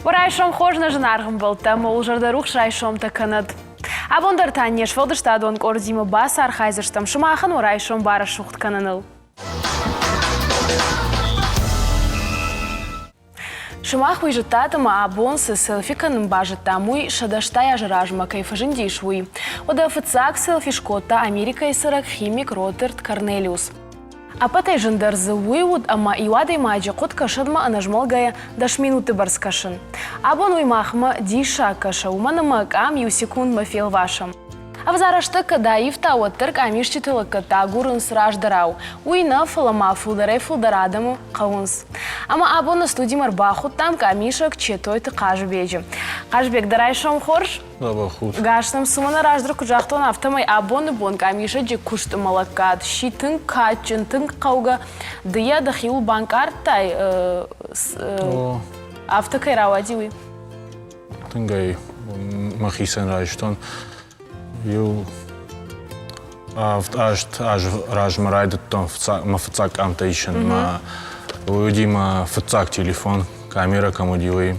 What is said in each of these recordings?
Урайшом хожна жынарғым болта, мол жардарух шайшом таканат. Абондар таннеш волдыштадон кордима бас архайзырштам шымахын урайшом бара шухт кананыл. Шымах выжататыма абонсы селфиканым бажатамуй шадаштай ажражма кайфажындишвуй. Ода фыцак селфишкота Америка и сырак химик Ротерт Корнелиус. А патай жындарзы уйвуд, ама иуадай маджи кот кашадма анажмалгая даш минуты барскашын. Абон уймахма диша каша уманама кам ю секунд мафел вашам. А взарашты када ифта оттырк амишчитылы ката гурын сраждарау. Уйна фалама фулдаре фулдарадаму каунс. Ама абон на студии марбаху там камишак четой ты кажбеджи. Кажбек дарайшом хорш? Да, бахут. Гаштам сумана раждар куджахтон автомай абон бон камиша джи кушт малакат. Шитын качын тын кауга. Дыя дахил банкартай автокайравадиуи. Тынгай махисан райштон. Ю аж ражмарайдат тон мафцак амтейшн ма уйдима фцак телефон камера камудиуи.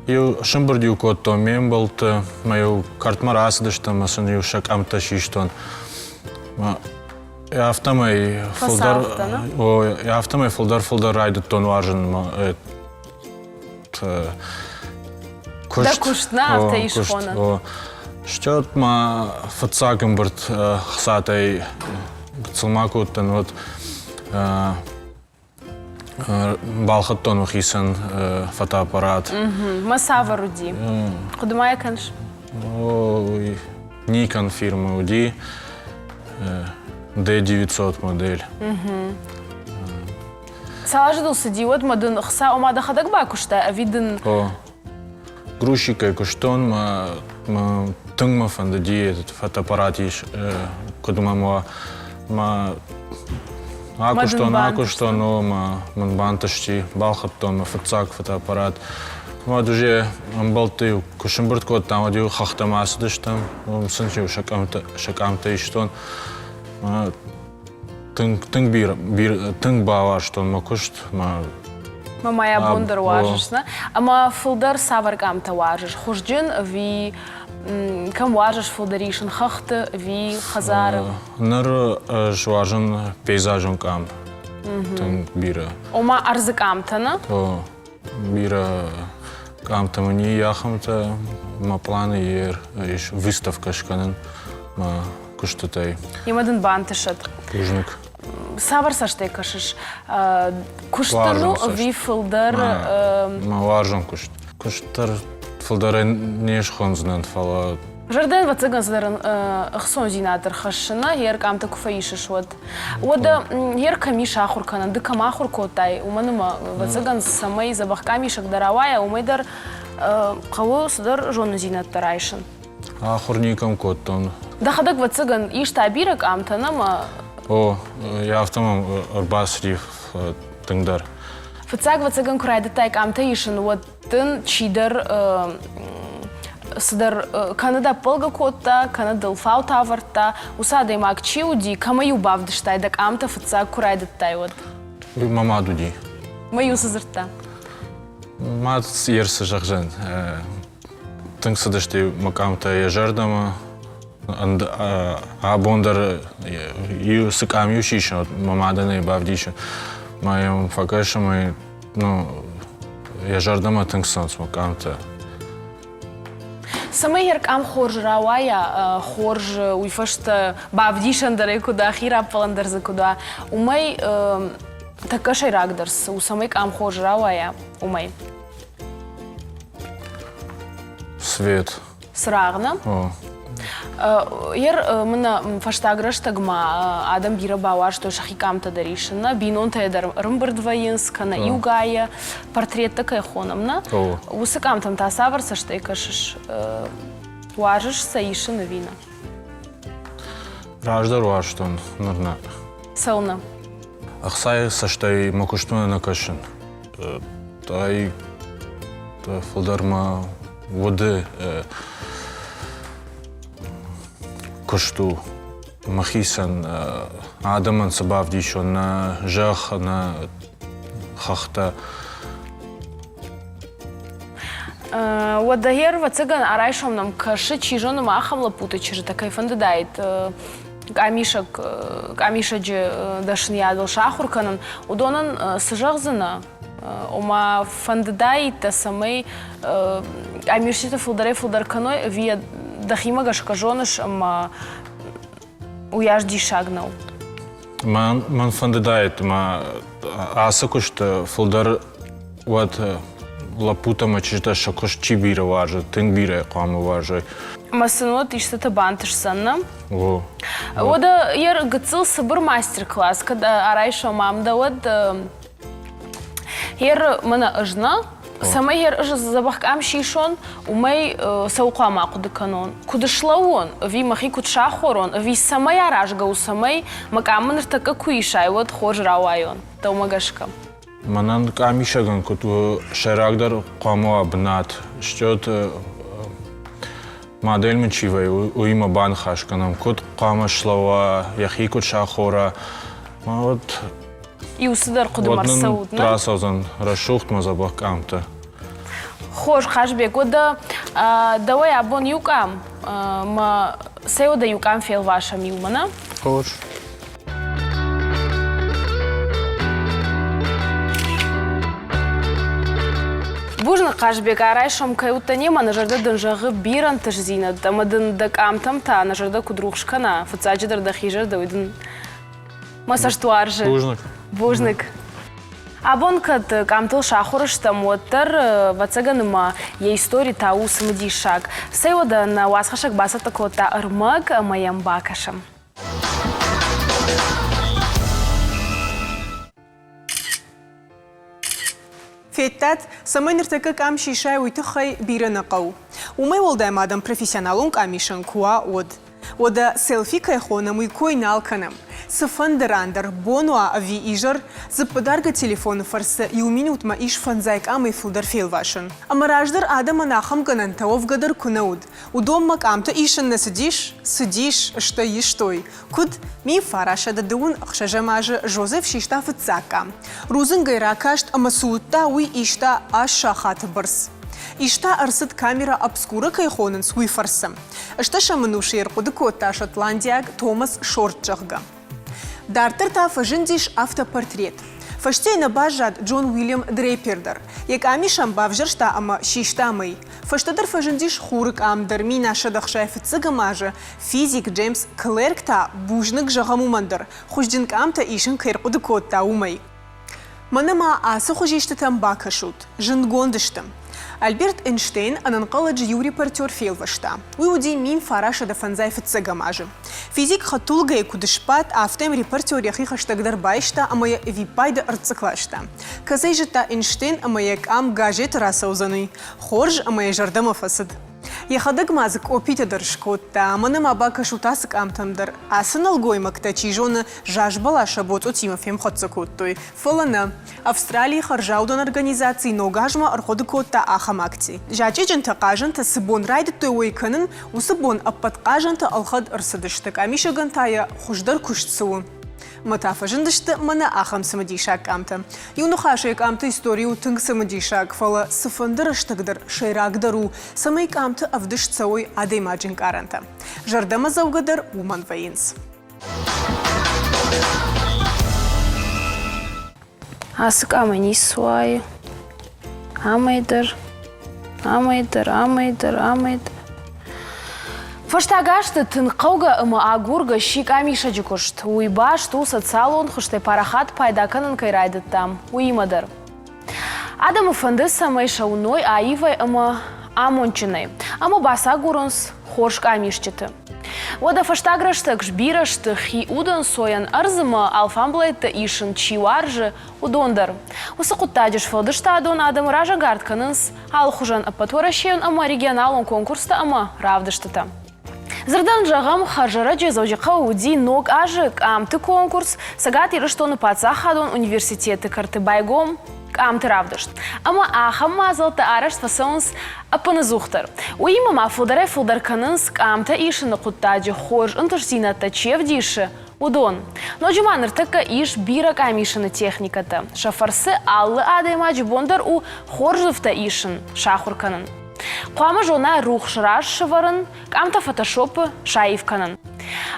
Ю шымбырдиу кот то мемболт маю картмарас даштам масын ю шак амташиштон. Ма автомай фолдар автомай фолдар райдат тон важен ма Да куштна автоишхона. Штёт ма фацаком бърт хсатай цълмакотен вот балхаттон ухисан фотоаппарат. Масава руди. Кудумая канш? Nikon фирма уди D900 модель. Салаждал сади вот мадын хса омада хадак бакушта виден. Грузчика куштон ма тыңма фандади этот фотоаппарат иш кудума ма акуштон но ма манбанташти балхаттон ма фацак фотоаппарат ма дуже амбалты кушымбырт кот там адиу хахтамасы даштам сынчу шакамта иштон ма тың бава штон ма кушт ма Мамая бондар важышна, ама фулдар саваргамта важыш. Хужджин ви кам важыш фулдаришын хахты ви хазары. Нар жважын пейзажын кам. Тын бира. Ома арзыкамтана? Бира камта мани яхамта ма планы ер иш выставка шканын ма куштатай. Ямадын бантышат. Кужник. Саварсаштай кашыш. Куштану ви фулдар... Ма важын кушт. Куштар фулдары неш хонзнан фала. Жарден вацыгансдарын ықсон зинатыр хашына, ер камта куфаишыш вот. Ода ер камиша ахурканан, ды кам ахур котай. Уманыма вацыганс самай забах камишак даравая, умайдар қавы судар жону зинаттар айшын. Ахурникам коттон. Дахадак вацыган ишта абирак амтанама... Я автомам арбасриф тыңдар. Фыцак вацыган курайды тайк амта ишын, вот тын чидар сыдар Канада пылга котта, Канада лфау таварта, усада имак чиуди, камаю бавдыштай, дак амта фыцак курайды тай вот. Мамадуди. Маю сызырта. Мат ерсы жақжан. Тың сыдышты макамта ежардама. А бондар ю сыкам ю шишо мамаданы бавдишо маям факаша май я жардама тыңсан смакамта. Самый ерк ам хорж равая хорж уйфашта бавдишан дарай куда хира паландарзы куда умай такашай рагдарс у самый ам хорж равая умай. Свет. Срагна. Ер мына фаштаграштагма адам бира бауар что шахикамта даришина бинон тайдар рымбырдваинскана иугая портрет такая хонамна усыкамтам та саварса что кашиш важиш саишина вина Раждар ваштон нырна. Сылна. Ахсай саштай макуштуна накашин. Тай фулдарма воды кушту махисан адаман сабавдишо на жах на хахта Одагер вацыган арайшомнам кашы чижоным ахамла путы чижыта кайфандыдайт. Камишаджи дашын ядыл шахурканын, удонын сыжағзына. Ома фандыдайт самый амиршита фулдарканой вия дахима гашкажоныш ама уяжди шагнал. Man фандыдайт, асакушта фулдар вот лапутама чижта шакош чибира важа, тынгбира қамы важа. Масынот иштата бантыш санна. Во. Ода ер гыцыл сыбыр мастер-класс, когда арайша мамда вот ер мына ыжна, самай ер ыжы забахкам шишон, умай сауқама кудыканон. Кудышлаон, ви махи кудшахорон, ви самай аражга у самай макамын ртака куишай, вот хож рауайон, таумагашка. Манан камишаган куту шерагдар қамуа бнат, штёт модель мчивай, уима банхашканам, кут қама шлава, яхи кудшахора, вот И усыдар кудымар саудна. Трасаузан рашухт мазабахкамта. Хош хашбек, ода давай абон юкам, ма сеода юкам фел ваша милмана. Хош. Бужна хашбек, арайшом каюта нема на жарда дынжағы биран тыжзина, дамадын дак амтам та на жарда кудрухшкана, фацаджидар да хижар да уйдын масаштуаржы. Бужник. Бужник. Абон кат камтыл шахурышта мотор вацаганыма е истории тау самдишак. Сейода на уасхашак баса такота армак маям бакашам. Феттат, самай ныртака кам шишай уйтахай биранақау. Умай волдай мадам профессионалун камишан куа од. Ода селфи кайхонам и кой налканам. Сафандарандер, бонуа ави ижар, за подарга телефона фарса и уминут ма иш фанзайк амай фулдар филвашан. Амараждар адама нахам ганантаов гадар кунауд. Удом мак амта ишан на сидишь, что иштой. Куд ми фараша дадун ахшажамажа Жозеф шишта фацака. Рузен гайракашт амасуутта уи ишта ашахат барс. Ишта арсет камера обскура кайхонен суи фарсам. Ашта шамануши еркудыкота Шотландияг Томас Шортчахга. Дартер та фажиндиш автопортрет. Фаштей на бажад Джон Уильям Дрейпердер. Як ами шамбавжар шта ама шиштамай. Фаштадар фажиндиш хурык амдар ми наша дахшай фицыгамажа. Физик Джеймс Клерк та бужнык жагамумандар. Хуждинк амта ишин кайркудыкота умай. Манама асы хужиштатам бакашут. Жингондыштам. Альберт Эйнштейн ананқаладжи юри партер фейлвашта. Уйуди мин фараша да фанзай фицагамажи. Физик хатулга и кудышпат автем репортер яхи хаштагдар байшта, амая випайда арцаклашта. Казайжита Эйнштейн амаяк ам гаджет расаузануй. Хорж амая жардама фасад. Яхадык мазык опита даршкотта, манам абака шутасык амтамдар. Асын алгоймакта чижона жажбала шабот от Тимофеем Хоцакоттой. Фалана. Австралии харжаудан организации ногажма арходыкотта ахамакти. Жачеджан тақажан та сыбон райдыттой ойканын, усыбон аппаткажан та алхад арсадыштык. Амишаган тая хуждар куштсуы. Матафажындышты мана ахам самадишак амта. Юнухашек амта историю тынг самадишак фала сыфандырыштыгдар шайрагдару самайк амта авдыш цауй адеймаджин каранта. Жардама заугадар Уман Вейнс. Асык амани суай. Амайдар. Фаштагашты тынқауга ыма агурга шик амиша жикушт. Уйбаш ту социалон хуште парахат пайдаканын кайрайдыттам. Уймадар. Адамы фанды самай шауной аивай ыма амончиной. Ама баса гуронс хоршк амишчеты. Ода фаштаграштык жбираштых и удан соян арзыма алфамблайты ишын чиуаржы удондар. Усы куттадиш фылдышта адон адам ража гардканынс алхужан апатуарашеюн ама регионалон конкурста ама равдыштыта. Зырдан жағам харжара жезаужиқа уди ног ажык амты конкурс сагат ирыштоны пацах адон университеты карты байгом амты равдышт. Ама ахам мазалты арашт фасонс апанызухтар. Уима ма фулдаре фулдарканынс амты ишыны куттаджи хож интырсината чевдиши удон. Но жуманыр тыка иш бирак амишыны техниката. Шафарсы аллы адаймаджи бондар у хоржывта ишын шахурканын. Қуамы жона рухшыраш шывырын, камта фотошопы шаивканын.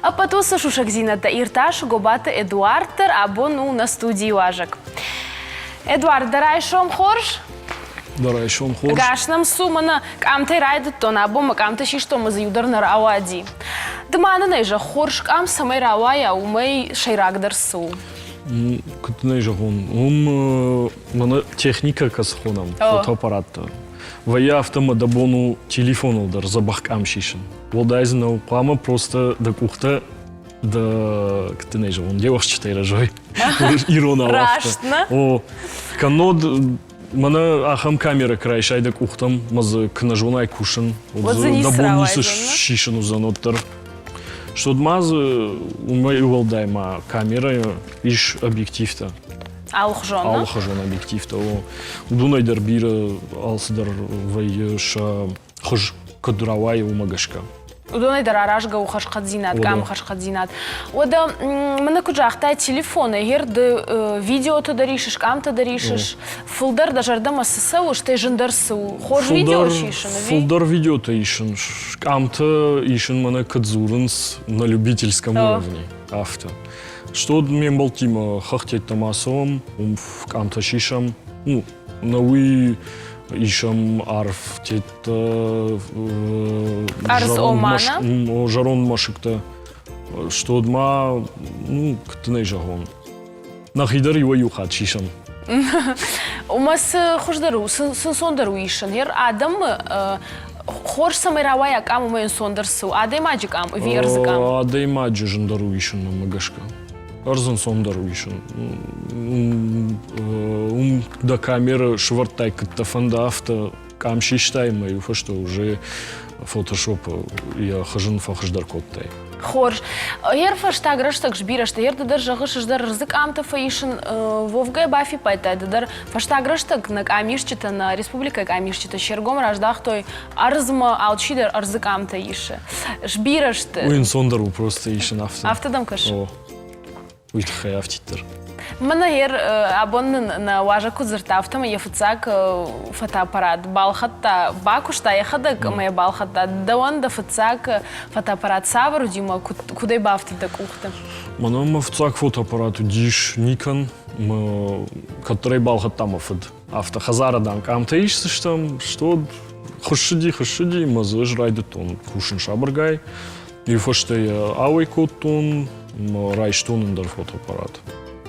Апатусы шушак зината ирташ гобаты Эдуардтер абону на студии важек. Эдуард, дарай шом хорш? Дарай шом хорш. Гашнам сумана камтай райды тон абома камта шиштома за юдарнар ауади. Дыманы найжа хорш кам самай рауая умай шайрак дарсу. Кытнай жагон. Мана техника касхонам, фотоаппаратта. Вая автома дабону телефон олдар забах кам шишин. Волдайзна пама просто да кухта да кытнай жагон. Девах читай ражой. Ирона Рашна. О, канод мана ахам камера край шайда кухтам мазы кнажонай кушин. Дабону шишин узаноттар. Что дмаз умай волдайма камера иш объектив-то. Алхжон. Алхжон объектив-то. Дунайдар бира алсыдар вайша хож кадравай умагашка. Удонай дараражга ухаш кадзинат, гам хаш кадзинат. Ода мана куджахтай телефоны, герды видео то даришиш, кам то даришиш. Фулдар дажардама сысау, штай жандарсу. Хож видео шишин. Фулдар видео то ишин, кам то ишин мана кадзурынс на любительском уровне. Авто. Что мен балтима хахтет тамасом, кам то шишам, науи ишам арф тет арз омана жарон машыкта что дма ктнай жагон нахидар его юхат шишам умас хождару сондару ишан ер адам хорш самай равая кам мен сондарсу адай маджикам вирзкам адай маджи жандару ишан магашка арзан сондару ишан да камера швартай каттафанда авто камши штай мою что уже фотошоп я хожу фахждар коттай хорш ер фашта граштак жбирашта ер дар жагышждар рызык амта фаишин вовгай бафи пайтай дар фашта граштак на камишчита на республика камишчита шергом раждах той арзма алчидар арзык амта ише жбирашта уин сондару просто ишин авто автодам каш уйтхай автитер Мана ер абон на важаку зертафтам яфцак фотоаппарат балхатта бакушта яхадак моя балхатта даван да фцак фотоаппарат савру дима кудай бафти да кухта. Мана мафцак фотоаппарату диш Nikon который балхатта мафд авто хазара дан камта ишсиш там что хошиди мазыж райдетон кушин шабаргай и фоштай ауй коттон райштон дар фотоаппарат.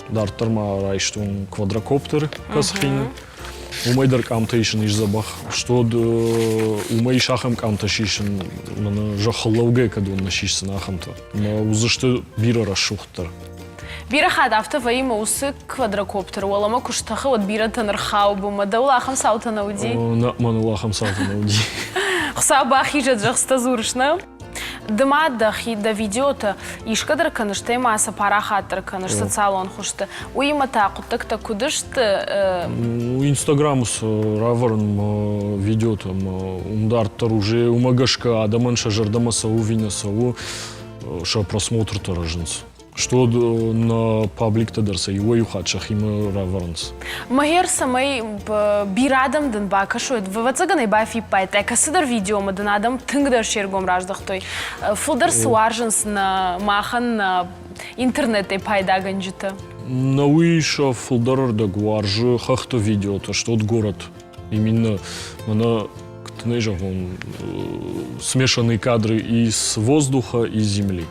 Дар тарма райштун квадрокоптер касхин. Умайдар камтейшн иш забах. Что умай шахам камташишн мана жахалауге кадун нашишн ахамта. Ма узашты бира рашухтар. Бира хад авто ваима усы квадрокоптер. Уалама куштаха вот бира танархау бума. Да улахам саута науди. Мана улахам саута науди. Хсаба хижат жахста зуршна. Дыма дахи да видеота ишкадар каныш таймаса парахатар каныш социалон хушты. Уима тақуттакта кудышты Инстаграмус раварн видеота умдартар уже умагашка адаманша жардамаса увинаса ша просмотр таражинс. Что на паблик-то дарса его юхатшах има раварнс. Магер самай бирадам дан бакашует. Вацаганай бафи пайта. Касыдар видео мадан адам тынгдар шергом раждахтой. Фулдар суаржинс на махан на интернете пайда ганджита. Науиша фулдар да гуаржи хахто видео-то, что от город. Именно она смешанные кадры из воздуха и земли.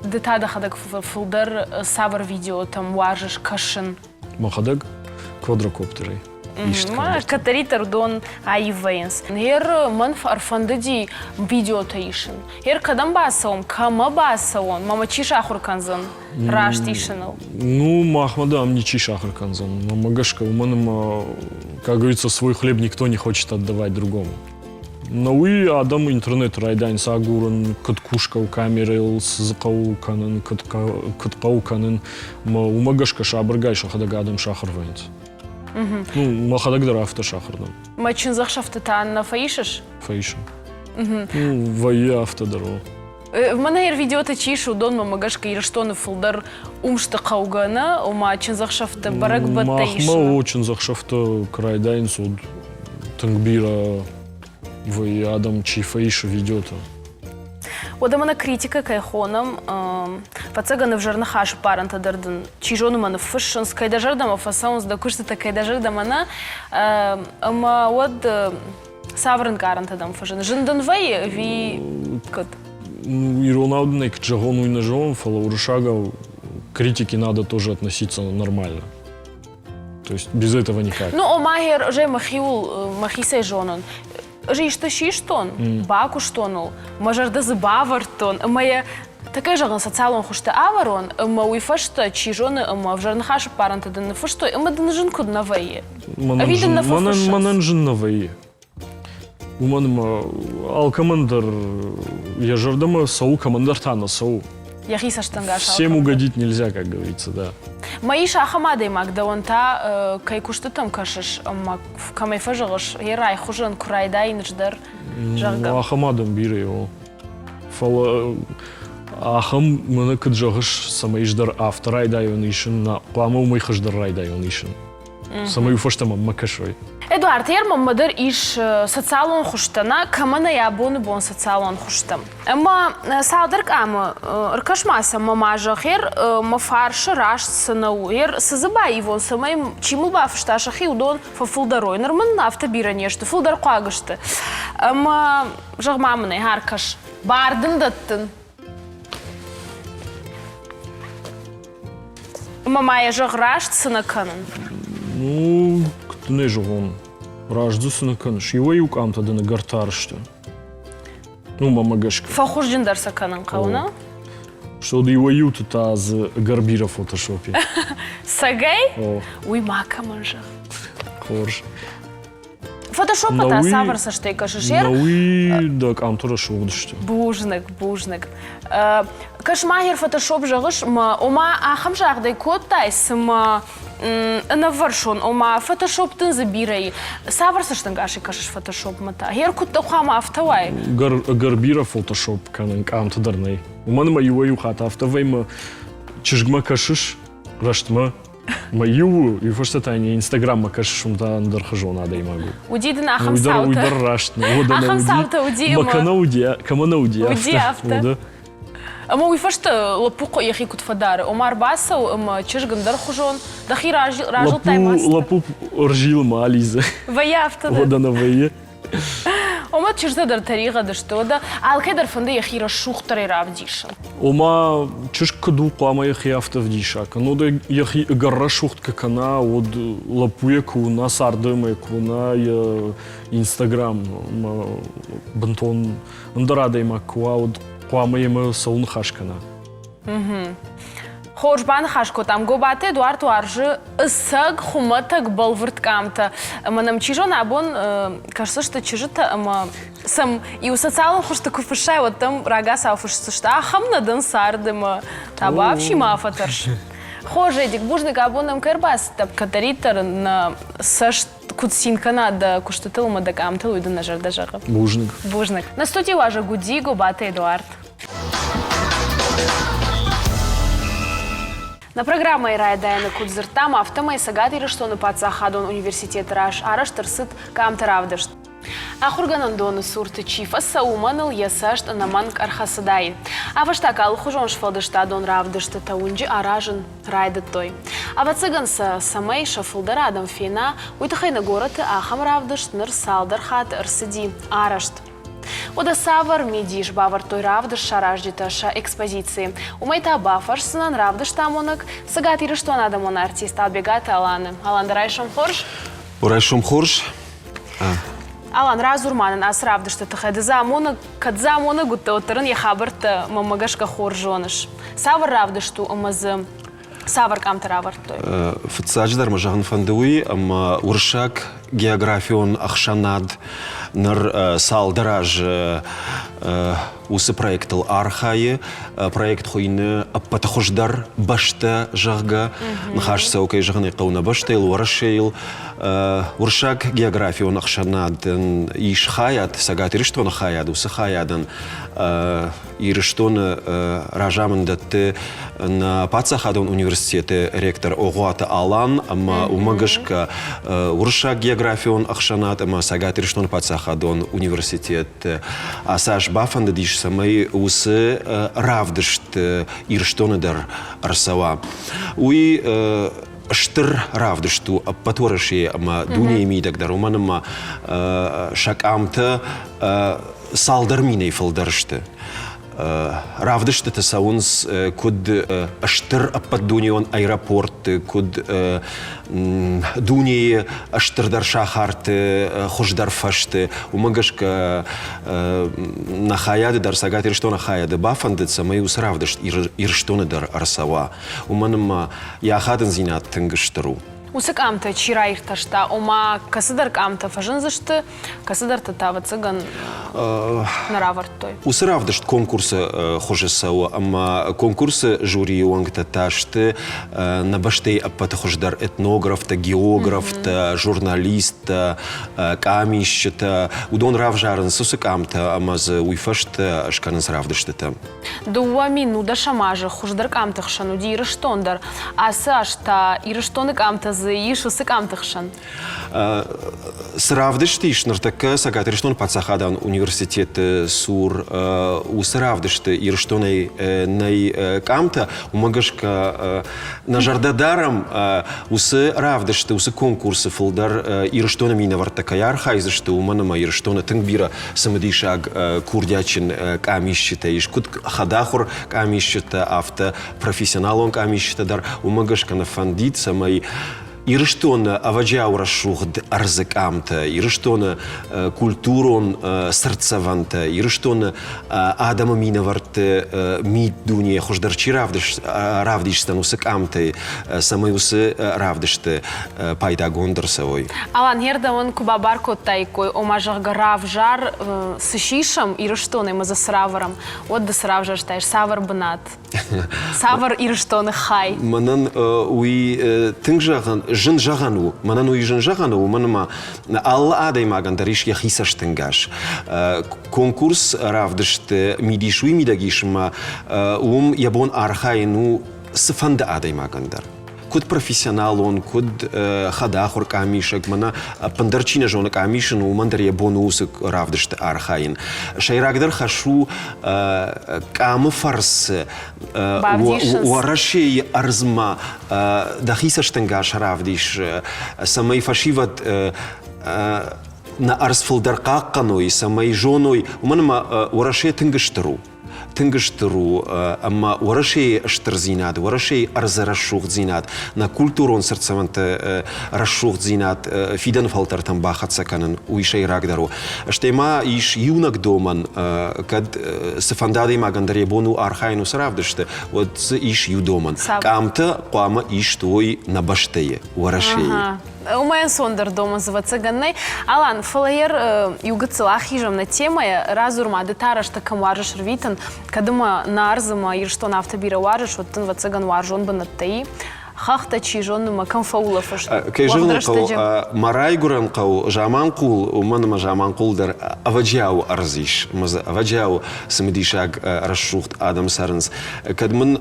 Детада хадак фулдар савар видео там важиш кашин. Махадак квадрокоптеры. Катаритар дон айвейнс. Ер манф арфандыди видео таишин. Ер кадам басаум, кама басаум, мама чишахур канзан, раш тишинал. Ну, махмадам не чишахур канзан. Мамагашка, уманом, как говорится, свой хлеб никто не хочет отдавать другому. Науи адам интернет райдайн сагурын кыткушкау камерыл сызыкау канын кыткау канын умагашка шабыргай шахадага адам шахар вайнц. Ну махадагдар авто шахардан. Мачин захшафты таанна фаишиш? Фаишим. Ну вая авто даро. В манайр видеота чишу дон мамагашка ирштоны фулдар умшты каугана, ума чин захшафты барак батаишина. Махма очень захшафты крайдайн суд тангбира Вы адам чифаиша ведёта. Одамана критика кайхоном, пацаганы в жарнахаш паранта дардын, чижону мана фышшынс, кайда жардама фасаунс, да куштата кайда жардамана, ама од саврын карантадам фажын. Жындан вай ви кот? И Роналдо к джагону и ножом, фалаурушага, критике надо тоже относиться нормально. То есть без этого никак. Ну, омагер же махисей жонон. Же ишта шиштон, баку штонул, мажарда забавартон, моя такая же социалон хушта аварон, ма уйфашта чижоны, ма в жарнахаш паранта да на фашто, ма да на жинку на вае. А виден на фашас. Манан жин на вае. У манма алкомандер, я жардама сау командер тана сау. Я хиса штангаш. Всем угодить нельзя, как говорится, да. Маиша ахамадей мак да он та кай кушта там кашаш, мак в камай фажагаш, ерай хужан курайда и нждар жарга. Ахамадам бире его. Фала ахам мана каджагаш самай ждар автора да йонишин на плама умай хаждар райда йонишин. Самай фаштама макашой. Эдуард, ермам мадыр иш социалон хуштана, камана ябоны бон социалон хуштам. Ама салдырк ама ркашмаса мамажа хер мафарша раш санау. Ер сазыба ивон самай чимыл бафшташа хиудон фафулдарой. Норман нафта бира нешты, фулдар қуагышты. Ама жағмамыны харкаш. Бардын даттын. Мамая жаг раш сына канын. Ну, не жогон. Раждысы на каныш. Его юк амтады на гартарышты. Ну, мама гашка. Фахуш джиндарса канын қауна? Что да его юты та аз гарбира в фотошопе. Сагай? Уй, мака манжа. Хорш. Фотошопа та саварса штей кашыш ер? Науи, да, амтора шоудышты. Бужнык. Кашмагер фотошоп жағыш, ома ахам жағдай код тайс, на варшон, ома фотошоптын забирай. Саварса штангаши кашыш фотошоп мата. Ер кутта хуама автовай. Гарбира фотошоп канын амтадарнай. Уманы ма юа юхата автовай ма чижгма кашыш, раштма. Мою, и фашта тайне инстаграмма кашышым да андархажо надо и могу. Удидын ахам саута. Уйдар раштны. Ахам саута уди. Макана уди, камана уди. Уди авто. Ама уйфашта лапуко яхи кут фадары. Омар басау, ама чижган дархужон. Дахи ражил таймаста. Лапу ржил ма Ализа. Вая авто. Вода на вае. Ома чижда дар тарига да что да. Алкедар фанды яхи рашухтары равдиша. Ома чижка ду қама яхи автовдиша. Ну да яхи гарра шухтка кана от лапуя куна сардыма куна я инстаграм бантон андарада има куа от қама има салун хашкана. Ходжбан хашко там гобате Эдуард Уаржы ысык хуматак балвырт камта. Манам чижон абон кажется, что чижита ама сам и у социалов хушта куфышай вот там рага сауфышты что ахам надан сардыма таба вшима фатарш. Хожедик бужник абонам кэрбас таб катаритар на саш кутсинкана да куштатылма да камтылу иду на жарда жага. Бужник. На студии важа гуди гобате Эдуард. На программа Ирая Дайна Кудзыртам автомай сагат ирыштоны пацахадон университет раш араш тырсыт камтаравдышт. Ахурганан доны сурты чифа сауманыл ясашт наманг архасыдай. Аваштакал хужон шфалдышта дон равдышты таунджи аражын райды той. Авацыганса самай шафылдарадам фена уйтахайна гороты ахам равдышт ныр салдар хат арсыди арашт. Ода савар медиш бавар той равдыш шараждита ша экспозиции. Умайта бафаш сынан равдыш тамонак сагат ирыштон адамон артист албегат Аланы. Алан райшом хорш? Райшом хорш? Алан разурманын ас равдышты тахайды замонак, кад замонак гутта отырын яхабырты мамагашка хоржоныш. Савар равдышту умазы савар камта равар той. Фыцаждар мажагын фандуи, ама уршак географион ахшанад нар салдараж усы проектыл архайы, проект хойны аппатахождар башта жагга, нахашса окей жагны қауна баштайл, уарашайл, уршак географион ахшанад иш хаят, сагат ириштон хаяд, усы хаядан ириштон ражамындатты на пацахадон университеты ректор Оғуаты Алан, ама умагашка уршак географион географион ахшанат, ама сагат ириштон пацахадон университет. Асаш бафанда диш самай усы равдышт ириштоныдар арсава. Уй штыр равдышту патворыши ама дуния мидагдар. Уманама шакамта салдарминей фалдарышты. Равдышты тасаунс куд аштыр аппаддунион аэропорт, куд дуни аштырдар шахарты, хождар фашты, умагашка нахаяды дар сагат ириштона хаяды бафандыт самай ус равдышт ириштоны дар арсава. Уманым яхадын зинат тынгыштыру. Усык амта чира ирташта, ома касыдар амта фажынзышты, касыдар татава цыган нараварт той. Усы равдышт конкурсы хожесау, ама конкурсы жюри уангта ташты, набаштей аппата хождар этнограф, географ, журналист, камища, удон равжарын сусык амта, ама за уйфашт ашканыз равдышты там. Дуамин уда шамажы хождар амта хшану ди ирыштондар, асы ашта ирыштонык амта иш усык амтахшан. Сравдышты ишнартака сагат ириштон пацахадан университет сур усравдышты ириштонай най камта умагашка нажардадарам усы равдышты усы конкурсы фулдар ириштона минавартака ярхайзышты уманама ириштона тынгбира самадишаг курдячин камищита ишкут хадахур камищита авто профессионалон камищита дар умагашка на фандит самай ириштона аваджаура шухд арзыкамта, ириштона культурон сырцаванта, ириштона адама минаварты мид дуния хождарчи равдишстан усыкамты, самай усы равдишты пайда гондарсавой. Алан ерда он кубабарко тайкой, омажага равжар сышишам ириштоной маза сраварам, от да сравжар штаеш савар бнат. Савар ириштоны хай. Манан уи тынгжаган жын жағану, манан уи жын жағану, манама алла адай магандариш яхисаштынгаш. Конкурс равдышты мидиш уи мидагишма ябон архайну сыфанда адай магандар. Куд профессионал он, куд хадахур камишек, мана пандарчина жона камишен, у мандар ябону усык равдышты архаин. Шайрагдар хашу камы фарс, уарашей арзма, дахисаштынгаш равдиш, самай фашиват на арсфылдар какканой, самай жоной, уманама уарашей тынгыштыру. Тынгыштыру, ама уарашей штырзинат, уарашей арзарашух зинат, на культурон сырцаванты рашух зинат, фиден фалтар там бахатсаканын уишей рагдару. Штема иш юнак доман, кад сыфандады магандаре бону архайну сравдышты, вот иш ю доман. Камта пама иш той на баштее, уарашей. Умаян сондар дома завацаганнай. Алан, фалайер югацыла хижамна темая, разурма детара штакам варжаш рвитан, кадыма нарзыма ирштон автобира варжаш, вот тын вацаган варжон бы натаи. Хахта чижонныма камфаулов. Кейжевна кау марайгуран кау жаманкул, уманыма жаманкулдар аваджау арзиш, маза аваджау самедишаг расшухт адам сарнс. Кадмын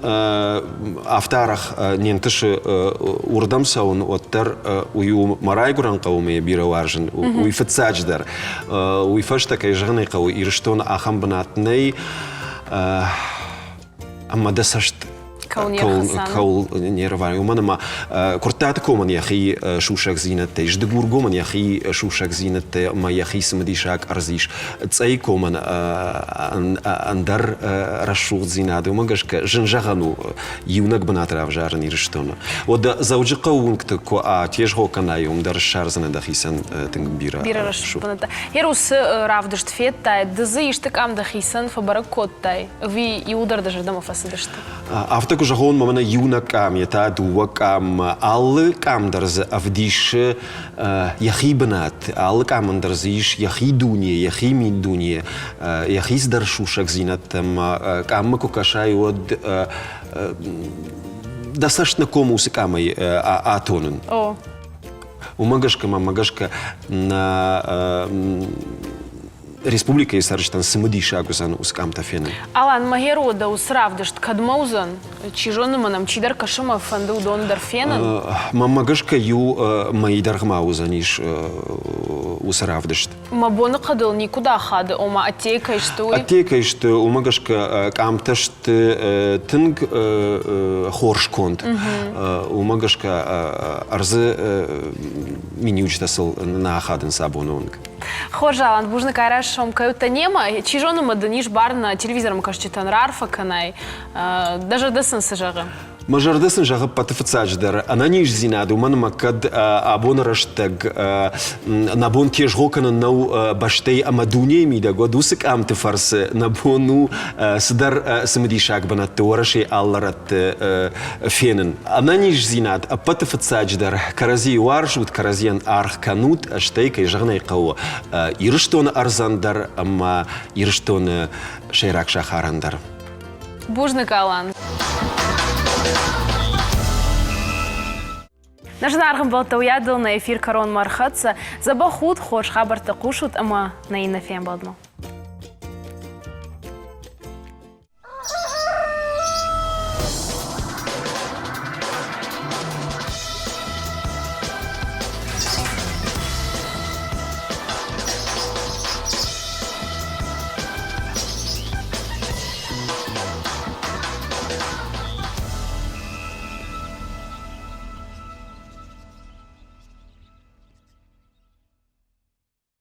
автарах нентыши урдамсаун оттар ую марайгуран кау ме бира варжын, уй фацадждар, уй фашта кейжевна кау ирштон ахамбанатней амадасашт каул нервай. Уманама куртат коман яхи шушак зинатте, ждгур гоман яхи шушак зинатте, ма яхи самадишак арзиш. Цай коман андар рашух зинады. Умагашка жынжагану юнак банат равжаран ириштона. Ода зауджиқа унгты ко теж хоканай умдар шарзана дахисан тынгбира. Бира рашух баната. Ерус равдышт феттай, дызы иштык ам дахисан фабарак коттай. Ви и удар даже дома фасадышты. Автак жагон мамана юна кам ята дуа кам аллы камдарз авдиш яхибнат аллы камдарзиш яхидуния яхимидуния яхиздар шушак зинат кам кукашай од достаточно комусы камай атонын. Умагашка мамагашка на республика и сарштан самоди шагузан ускамта фенен. Алан магеру да усравдышт кадмаузан, чижонуманам чидар кашыма фанду дондар фенен. Мамагашка ю маидаргмаузаниш усравдышт. Мабоны кадыл никуда хады, ома атейка иштуй. Атека ишт умагашка камташт тынг хоршконд. Умагашка арзы миниучтасыл на хадын сабонунг. Хожалан, бужны кайраш шом каюта нема, чижонума даниш барна телевизором кажется танрарфа канай, даже десын сажага. Мажардысын жағып патыфыцаждар. Ананиш зинаду манма кад абонраштаг набон кеш гокана нау баштей амадуне мида годусик амты фарсы набону сдар самдишак банат ораши алларат фенен. Ананиш зинад патыфыцаждар карази варшут каразиан арх канут аштейка жагнай кау ирштон арзандар ама ирштон шейрак шахарандар. Бужны калан. Нажын арғын болта уядыл на эфир корон мархатса, забахут хош хабарта кушут, ама на инафен болдно.